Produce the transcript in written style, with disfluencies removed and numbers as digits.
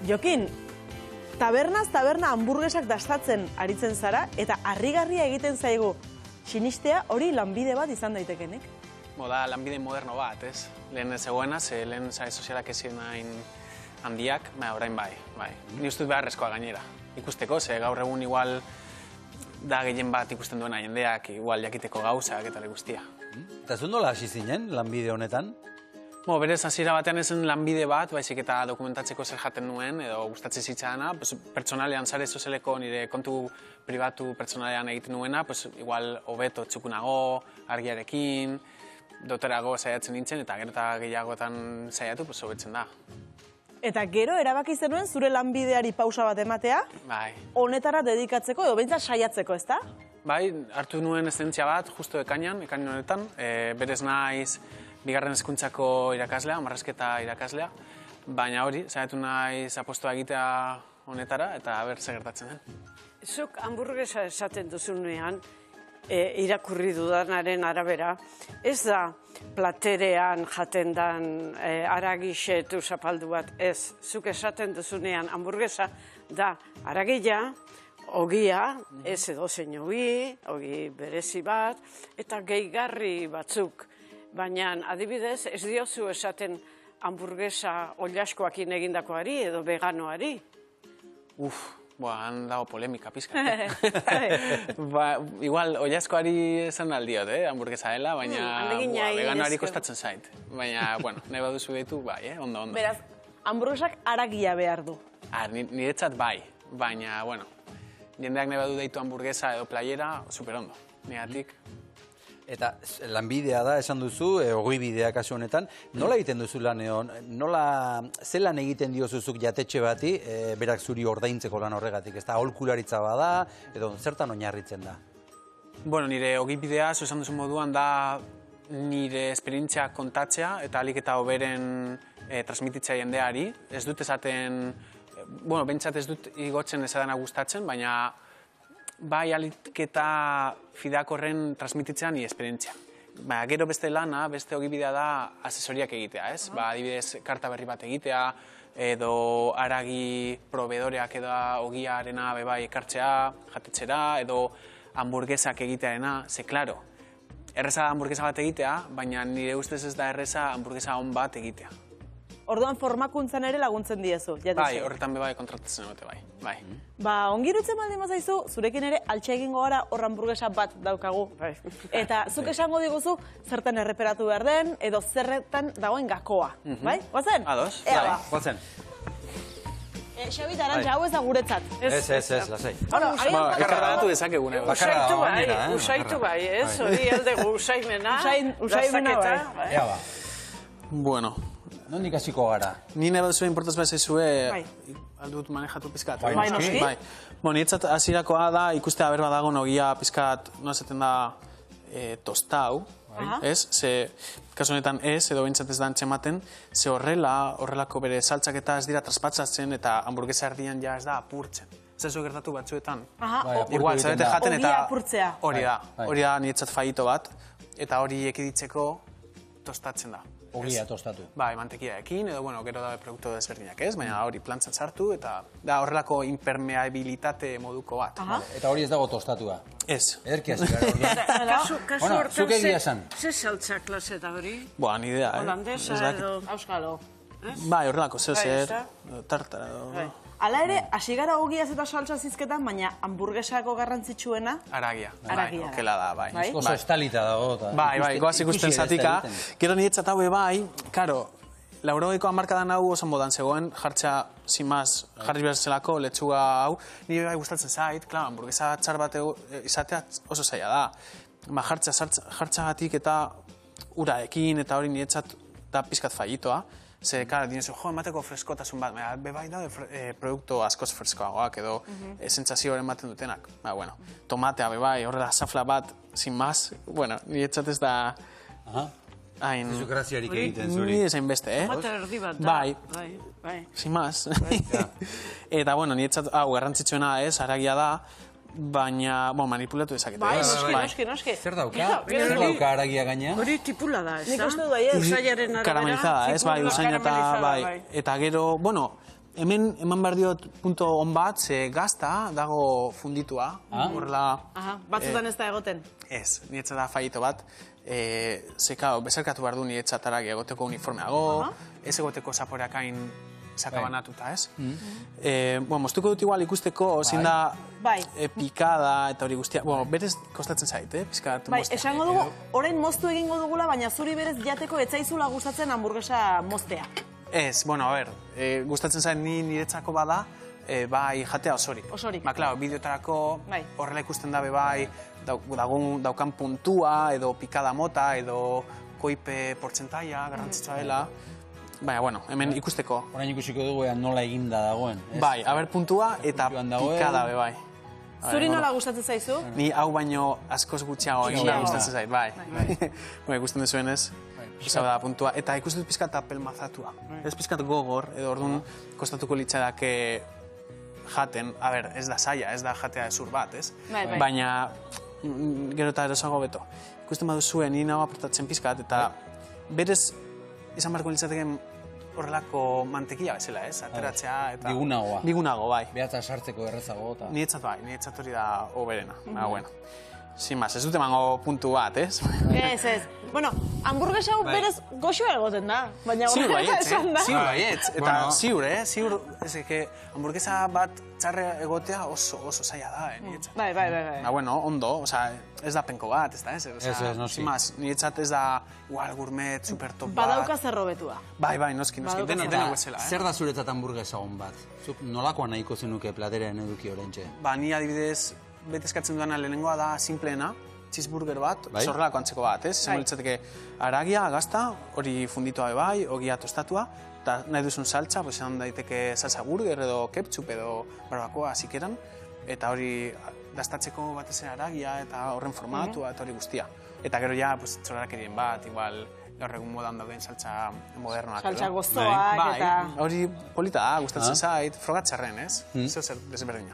Jokin, tabernaz taberna hamburguesak dastatzen aritzen zara, eta harrigarria egiten zaigu. Sinistea hori lanbide bat izan daitekenek? Da lanbide moderno bat, ez? Lehen ez egoena, lehen sare sozialak ezin hain handiak, orain bai. Ni uste dut beharrezkoa gainera. Ikusteko, gaur egun igual da gehien bat ikusten duena jendeak, igual jakiteko gauzak eta guztia. Eta zuen nola hasi zinen lanbide honetan? Berez, hasiera batean ezen lanbide bat, baizik eta dokumentatzeko zer jaten nuen, edo gustatzen zitzaiana, pertsonalean sare sozialeko nire kontu pribatu pertsonalean egiten nuena, igual hobeto txukunago, argiarekin, doterago saiatzen nintzen, eta gero eta gehiagotan saiatu, hobetzen da. Eta gero erabaki zenuen zure lanbideari pausa bat ematea, honetara dedikatzeko edo behintzat saiatzeko, ezta? Bai, hartu nuen estentzia bat, justo ekainan honetan, berez naiz bigarren hezkuntzako irakaslea, marrazketa irakaslea, baina hori, saiatu naiz apostoa egitea honetara, eta ber ze gertatzen den. Zuk hamburguesa esaten duzunean, irakurri dudanaren arabera, ez da platerean jaten dan aragisetu zapaldu bat, ez. Zuk esaten duzunean hamburguesa da aragila, ogia, ez edo zein ogi berezi bat, eta gehigarri batzuk. Baina, adibidez, ez diozu esaten hamburguesa oliaskoakin egindakoari edo veganoari? Han dago polemika pizka. Igual, oliaskoari esan aldiot, hamburguesa dela, baina veganoari kostatzen zait. Baina, nahi baduzu behitu, bai, ondo. Beraz, hamburguesak aragia behar du. Niretzat bai, baina, jendeak nahi badu deitu hamburguesa edo playera, superondo. Negatik. Eta lanbidea da, esan duzu, ogibidea kasu honetan, nola egiten duzu lan egon? Ze lan egiten diozuzuk jatetxe bati, berak zuri ordaintzeko lan horregatik? Ez da, aholkularitza bada, edo zertan oinarritzen da? Nire ogibidea, esan duzu moduan, da nire esperientzia kontatzea, eta alik eta hoberen transmititzea jendeari. Ez dut esaten, bentsat ez dut igotzen ezadana gustatzen, baina bai alik eta fidakorren transmititzean nire esperientzia. Gero beste lana, beste ogibidea da asesoriak egitea, ez? Adibidez, karta berri bat egitea, edo aragi proveedoreak edo ogiarena bebai ekartzea, jatetxera, edo hamburguesak egitearena, klaro, erreza da hamburguesa bat egitea, baina nire ustez ez da erreza hamburguesa on bat egitea. Orduan formakuntzan ere laguntzen diezu, jatetxe? Bai, horretan bebai kontratatzen dute, bai. Ongirutzen baldin mazaizu, zurekin ere altxe egingo gara hor hamburguesa bat daukagu. Eta zuk esango diguzu zertan erreperatu behar den, edo zerretan dagoen gakoa. Bai? Guazen? Ados, bai. Guazen. Xabi, arantxa, hau ez da guretzat. Ez, lasai. Ekarratu dezakegune. Usaitu bai, ez? Hori aldegu usaimena. Usaimena bai. Ea ba. Bueno. Nondik hasiko gara? Ni nahi baduzue importaz behar zaizue aldut manejatu pizkat. Bai, noski. Niretzat hasierakoa da ikustea berba dago ogia pizkat, nola esaten da, tostau, ez? Ze, kasu honetan ez, edo bintzat ez da antzematen, ze horrelako bere saltzaketa ez dira traspatzatzen eta hamburguesa erdian ja ez da apurtzen. Ez da gertatu batzuetan. Igual, zarete jaten eta hori da niretzat faito bat, eta hori ekiditzeko tostatzen da. Ogia tostatu. Bai, mantekiaekin, edo, gero da produktu desberdinak ez, baina hori plantzan sartu eta da horrelako impermeabilitate moduko bat. Eta hori ez dago tostatua? Ez. Ederki hasi gara. Kasu zuk egia esan. Ze saltza klase da hori? Ni idea, Holandesa edo... Auskalo. Bai, horrelako, zer, tartara edo... Hala ere, hasi gara ogiaz eta saltza zizketan, baina hamburguesako garrantzitsuena? Aragia. Aragia. Okela da, bai. Oso estalita dago. Bai, goaz ikusten zatika. Gero niretzat haue bai, karo, 80ko hamarkadan hau oso modan zegoen, jartza, zimaz, jarri behar zelako, letxuga hau, nire bai gustatzen zait, klar, hamburguesa txar bat izatea oso zaila da. Jartzagatik eta uraekin eta hori niretzat da pizkat fallitoa. Ze, kara, dinezu, emateko freskotasun bat, bebai daude produktu askoz freskoagoak edo sentsazioaren ematen dutenak. Tomatea, bebai, horrela zafla bat, sin maz, niretzat ez da... Zizu graziarik egiten zuri. Ni ezain beste, Tomate erdi bat da. Bai, sin maz. Eta, niretzat, garrantzitsuena ez, aragia da, baina, manipulatu dezakete. Bai, noski. Zer dauka aragia gainean? Hori tipula da, ez da? Nik uste du bai ez. Usaiaren arabera. Karamelizada, ez bai, usain eta bai. Eta gero, Hemen eman behar diot punto on bat, ze gazta dago funditua. Horrela... Aha, batzutan ez da egoten. Ez, niretzat da fallito bat. Bezarkatu behar du niretzat aragi egoteko uniformeago, ez egoteko zaporeak hain sakabanatuta, ez? Moztuko dut igual ikusteko, zein da pikada eta hori guztia. Berez kostatzen zait, pizkat moztea. Esango dugu, orain moztu egingo dugula, baina zuri berez jateko etzaizula gustatzen hamburguesa moztea. Ez, gustatzen zait niretzako bada, bai jatea osorik. Osorik. Klaro, bideotarako horrela ikusten dabe bai, daukan puntua, edo pikada mota, edo koipe portzentaia, garrantzitsua dela. Baina, hemen ikusteko. Orain ikusiko dugu nola eginda dagoen. Bai, puntua eta pikada be bai. Zuri nola gustatzen zaizu? Ni hau baino askoz gutxiago eginda gustatzen zait, bai. Ikusten duzuen ez, izan da puntua. Eta ikusten dut pizkat apelmazatua. Ez pizkat gogor, edo orduan kostatuko litzadake jaten, ez da saia, ez da jatea ezur bat, ez? Baina, gero eta erosago beto. Ikusten baduzuen, ni nago apretatzen pizkat, eta berez izan barko litzateken horrelako mantekila bezala, ez? Ateratzea eta... Bigunagoa. Bigunago, bai. Behatza sartzeko errezago eta... Niretzat bai, niretzat hori da hoberena. Sin más, ez dut emango puntu bat, ez? Ez. Bueno, hamburguesa hau berez goxoa egoten da, baina horrela esan da. Ziur baietz, eta ziur, ez eke hamburguesa bat txarre egotea oso zaila da, niretzat. Bai. Ondo, ez da penko bat, ez da, ez? Noski. Sin más, niretzat ez da igual gourmet, supertop bat. Badauka zerrobetua. Bai, noski, denak bezala, Zer da zuretzat hamburguesa on bat? Zuk nolakoa nahiko zenuke platerean eduki orentxe? Ni adibidez, bete eskatzen duana lehenengoa da simpleena, cheeseburger bat, zorrelako antzeko bat, ez? Izango litzateke aragia, gazta, hori funditua bai, ogia tostatua, eta nahi duzun saltza, esan daiteke salsa burger edo ketchup edo barbakoa zikeran, eta hori dastatzeko batez aragia eta horren formatua eta hori guztia. Eta gero ja, txorakerien bat, igual, gaur egun modan dauden saltza modernoak. Saltza gozoak eta... Hori polita da, gustatzen zait, frogatxarren, ez? Zer desberdina.